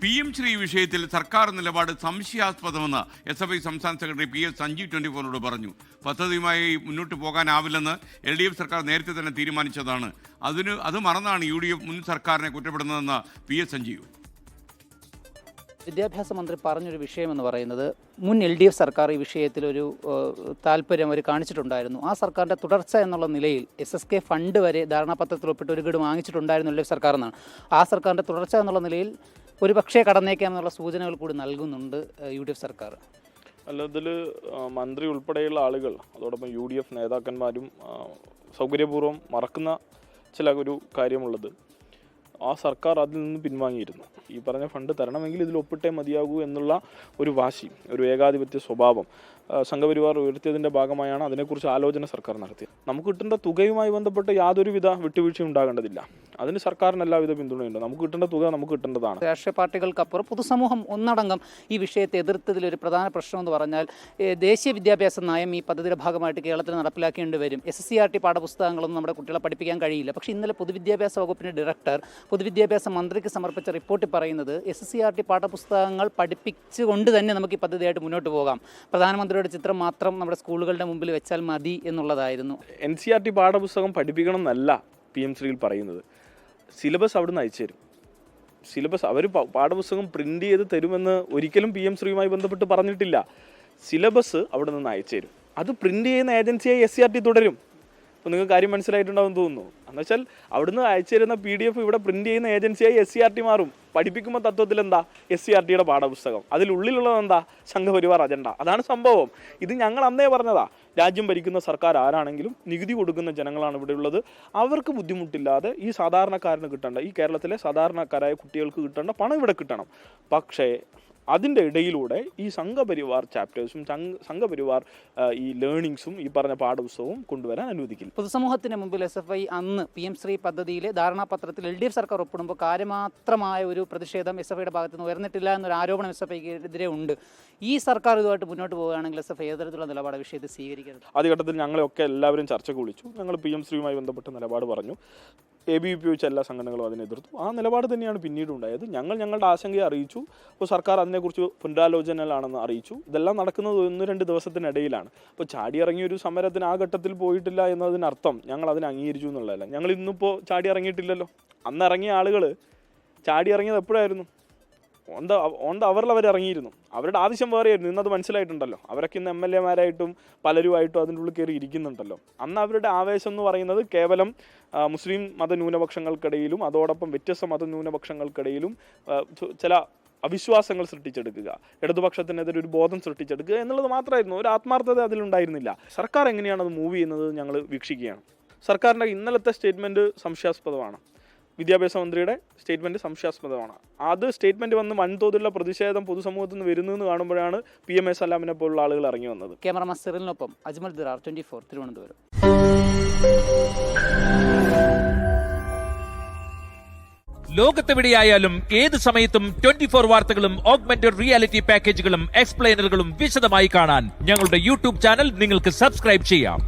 PM Shri വിഷയത്തിൽ സർക്കാർ നിലപാട് സംശയാസ്പദമെന്ന് SFI സംസ്ഥാന സെക്രട്ടറി PS സഞ്ജീവ് 24 പറഞ്ഞു. പദ്ധതിയുമായി മുന്നോട്ട് പോകാനാവില്ലെന്ന് LDF സർക്കാർ നേരത്തെ തന്നെ തീരുമാനിച്ചതാണ്. അത് മറന്നാണ് UDF മുൻ സർക്കാരിനെ കുറ്റപ്പെടുന്നതെന്ന് PS സഞ്ജീവ്. വിദ്യാഭ്യാസ മന്ത്രി പറഞ്ഞൊരു വിഷയമെന്ന് പറയുന്നത് മുൻ LDF സർക്കാർ ഈ വിഷയത്തിലൊരു താല്പര്യം അവർ കാണിച്ചിട്ടുണ്ടായിരുന്നു. ആ സർക്കാരിൻ്റെ തുടർച്ച എന്നുള്ള നിലയിൽ SSK ഫണ്ട് വരെ ധാരണാപത്രത്തിൽ ഒപ്പിട്ട് ഒരു ഗഡു വാങ്ങിച്ചിട്ടുണ്ടായിരുന്നു LDF സർക്കാർ എന്നാണ്. ആ സർക്കാരിൻ്റെ തുടർച്ച എന്നുള്ള നിലയിൽ ഒരു പക്ഷേ കടന്നേക്കാമെന്നുള്ള സൂചനകൾ കൂടി നൽകുന്നുണ്ട് UDF സർക്കാർ. അല്ല, ഇതിൽ മന്ത്രി ഉൾപ്പെടെയുള്ള ആളുകൾ അതോടൊപ്പം UDF നേതാക്കന്മാരും സൗകര്യപൂർവ്വം മറക്കുന്ന ഒരു കാര്യമുള്ളത്, ആ സർക്കാർ അതിൽ നിന്ന് പിൻവാങ്ങിയിരുന്നു. ഈ പറഞ്ഞ ഫണ്ട് തരണമെങ്കിൽ ഇതിൽ ഒപ്പിട്ടേ മതിയാകൂ എന്നുള്ള ഒരു വാശി, ഒരു ഏകാധിപത്യ സ്വഭാവം സംഘപരിവാർ ഉയർത്തിയതിൻ്റെ ഭാഗമായാണ് അതിനെക്കുറിച്ച് ആലോചന സർക്കാർ നടത്തിയത്. നമുക്ക് കിട്ടേണ്ട തുകയുമായി ബന്ധപ്പെട്ട് യാതൊരുവിധ വിട്ടുവീഴ്ചയും ഉണ്ടാകേണ്ടതില്ല. അതിന് സർക്കാരിന് എല്ലാവിധ പിന്തുണയുണ്ട്. നമുക്ക് കിട്ടേണ്ട തുക നമുക്ക് കിട്ടേണ്ടതാണ്. രാഷ്ട്രീയ പാർട്ടികൾക്കപ്പുറം പൊതുസമൂഹം ഒന്നടങ്കം ഈ വിഷയത്തെ എതിർത്തതിലൊരു പ്രധാന പ്രശ്നമെന്ന് പറഞ്ഞാൽ ദേശീയ വിദ്യാഭ്യാസ നയം ഈ പദ്ധതിയുടെ ഭാഗമായിട്ട് കേരളത്തിൽ നടപ്പിലാക്കേണ്ടി വരും. SSCRT പാഠപുസ്തകങ്ങളൊന്നും നമ്മുടെ കുട്ടികളെ പഠിപ്പിക്കാൻ കഴിയില്ല. പക്ഷേ ഇന്നലെ പൊതുവിദ്യാഭ്യാസ വകുപ്പിൻ്റെ ഡയറക്ടർ പൊതുവിദ്യാഭ്യാസ മന്ത്രിക്ക് സമർപ്പിച്ച റിപ്പോർട്ടിൽ പറയുന്നത് SSCRT പാഠപുസ്തകങ്ങൾ പഠിപ്പിച്ചുകൊണ്ട് തന്നെ നമുക്ക് ഈ പദ്ധതിയായിട്ട് മുന്നോട്ട് പോകാം. പ്രധാനമന്ത്രിയുടെ ചിത്രം മാത്രം നമ്മുടെ സ്കൂളുകളുടെ മുമ്പിൽ വെച്ചാൽ മതി എന്നുള്ളതായിരുന്നു. NCERT പാഠപുസ്തകം പഠിപ്പിക്കണം എന്നല്ല PM ശ്രീയിൽ പറയുന്നത്. സിലബസ് അവിടുന്ന് അയച്ചു തരും. സിലബസ് അവർ പാഠപുസ്തകം പ്രിന്റ് ചെയ്ത് തരുമെന്ന് ഒരിക്കലും PM ശ്രീയുമായി ബന്ധപ്പെട്ട് പറഞ്ഞിട്ടില്ല. സിലബസ് അവിടെ നിന്ന് അയച്ചു തരും. അത് പ്രിന്റ് ചെയ്യുന്ന ഏജൻസിയായി SCRT തുടരും. അപ്പോൾ നിങ്ങൾക്ക് കാര്യം മനസ്സിലായിട്ടുണ്ടാവും തോന്നുന്നു. എന്നുവെച്ചാൽ അവിടുന്ന് അയച്ചു തരുന്ന PDF ഇവിടെ പ്രിന്റ് ചെയ്യുന്ന ഏജൻസിയായി SCRT മാറും. പഠിപ്പിക്കുമ്പോൾ തത്വത്തിൽ എന്താ SCRTയുടെ പാഠപുസ്തകം, അതിലുള്ളിലുള്ളത് എന്താ സംഘപരിവാർ അജണ്ട. അതാണ് സംഭവം. ഇത് ഞങ്ങൾ അന്നേ പറഞ്ഞതാ. രാജ്യം ഭരിക്കുന്ന സർക്കാർ ആരാണെങ്കിലും നികുതി കൊടുക്കുന്ന ജനങ്ങളാണ് ഇവിടെ ഉള്ളത്. അവർക്ക് ബുദ്ധിമുട്ടില്ലാതെ ഈ സാധാരണക്കാരന് കിട്ടേണ്ട, ഈ കേരളത്തിലെ സാധാരണക്കാരായ കുട്ടികൾക്ക് കിട്ടേണ്ട പണം ഇവിടെ കിട്ടണം. പക്ഷേ അതിൻ്റെ ഇടയിലൂടെ ഈ സംഘപരിവാർ ചാപ്റ്റേഴ്സും സംഘപരിവാർ ഈ ലേണിങ്സും ഈ പറഞ്ഞ പാഠപുസ്തകവും കൊണ്ടുവരാൻ അനുവദിക്കില്ല. പൊതുസമൂഹത്തിന് മുമ്പിൽ SFI അന്ന് PM ശ്രീ പദ്ധതിയിലെ ധാരണാപത്രത്തിൽ LDF സർക്കാർ ഒപ്പിടുമ്പോൾ കാര്യമാത്രമായ ഒരു പ്രതിഷേധം SFIയുടെ ഭാഗത്ത് നിന്ന് ഉയർന്നിട്ടില്ല എന്നൊരു ആരോപണം SFIക്കെതിരെ ഉണ്ട്. ഈ സർക്കാർ ഇതുമായിട്ട് മുന്നോട്ട് പോവുകയാണെങ്കിൽ SFI ഏത് തരത്തിലുള്ള നിലപാട് വിഷയത്തിൽ സ്വീകരിക്കരുത്? ആദ്യഘട്ടത്തിൽ ഞങ്ങളെയൊക്കെ എല്ലാവരും ചർച്ചയ്ക്ക് വിളിച്ചു. ഞങ്ങൾ PM ശ്രീയുമായി ബന്ധപ്പെട്ട നിലപാട് പറഞ്ഞു. ABVP വെച്ച എല്ലാ സംഘടനകളും അതിനെ എതിർത്തു. ആ നിലപാട് തന്നെയാണ് പിന്നീട് ഉണ്ടായത്. ഞങ്ങളുടെ ആശങ്കയെ അറിയിച്ചു. അപ്പോൾ സർക്കാർ അതിനെക്കുറിച്ച് പുനരാലോചനയിലാണെന്ന് അറിയിച്ചു. ഇതെല്ലാം നടക്കുന്നത് 1-2 ദിവസത്തിനിടയിലാണ്. അപ്പോൾ ചാടിയിറങ്ങിയൊരു സമരത്തിന് ആ ഘട്ടത്തിൽ പോയിട്ടില്ല എന്നതിനർത്ഥം ഞങ്ങൾ അതിനെ അംഗീകരിച്ചു എന്നുള്ളതല്ല. ഞങ്ങൾ ഇന്നിപ്പോൾ ചാടി ഇറങ്ങിയിട്ടില്ലല്ലോ. അന്ന് ഇറങ്ങിയ ആളുകൾ ചാടി ഇറങ്ങിയത് എപ്പോഴായിരുന്നു? ഓൺ ദ അവറിൽ അവർ ഇറങ്ങിയിരുന്നു. അവരുടെ ആവശ്യം വേറെയായിരുന്നു. ഇന്നത് മനസ്സിലായിട്ടുണ്ടല്ലോ. അവരൊക്കെ ഇന്ന് MLA മാരായിട്ടും പലരുമായിട്ടും അതിൻ്റെ ഉള്ളിൽ കയറി ഇരിക്കുന്നുണ്ടല്ലോ. അന്ന് അവരുടെ ആവേശം എന്ന് പറയുന്നത് കേവലം മുസ്ലിം മതന്യൂനപക്ഷങ്ങൾക്കിടയിലും അതോടൊപ്പം വ്യത്യസ്ത മതന്യൂനപക്ഷങ്ങൾക്കിടയിലും ചില അവിശ്വാസങ്ങൾ സൃഷ്ടിച്ചെടുക്കുക, ഇടതുപക്ഷത്തിനെതിരെ ഒരു ബോധം സൃഷ്ടിച്ചെടുക്കുക എന്നുള്ളത് മാത്രമായിരുന്നു. ഒരു ആത്മാർത്ഥത അതിലുണ്ടായിരുന്നില്ല. സർക്കാർ എങ്ങനെയാണ് അത് മൂവ് ചെയ്യുന്നത് ഞങ്ങൾ വീക്ഷിക്കുകയാണ്. സർക്കാരിൻ്റെ ഇന്നലത്തെ സ്റ്റേറ്റ്മെൻറ്റ് സംശയാസ്പദമാണ്. വിദ്യാഭ്യാസ മന്ത്രിയുടെ സ്റ്റേറ്റ്മെൻറ്റ് സംശയാസ്പദമാണ്. അത് സ്റ്റേറ്റ്മെൻറ്റ് വന്ന് വൻതോതിലുള്ള പ്രതിഷേധം പൊതുസമൂഹത്തിൽ നിന്ന് വരുന്നതെന്ന് കാണുമ്പോഴാണ് PM സലാമിനെ പോലുള്ള ആളുകൾ ഇറങ്ങി വന്നത്. ക്യാമറമാൻ സിറിലിനൊപ്പം അജ്മൽ ദിറാർ, 24 തിരുവനന്തപുരം. ലോകത്തെവിടെയായാലും ഏത് സമയത്തും 24 വാർത്തകളും ഓഗ്മെന്റഡ് റിയാലിറ്റി പാക്കേജുകളും എക്സ്പ്ലെയിനറുകളും വിശദമായി കാണാൻ ഞങ്ങളുടെ YouTube ചാനൽ നിങ്ങൾക്ക് സബ്സ്ക്രൈബ് ചെയ്യാം.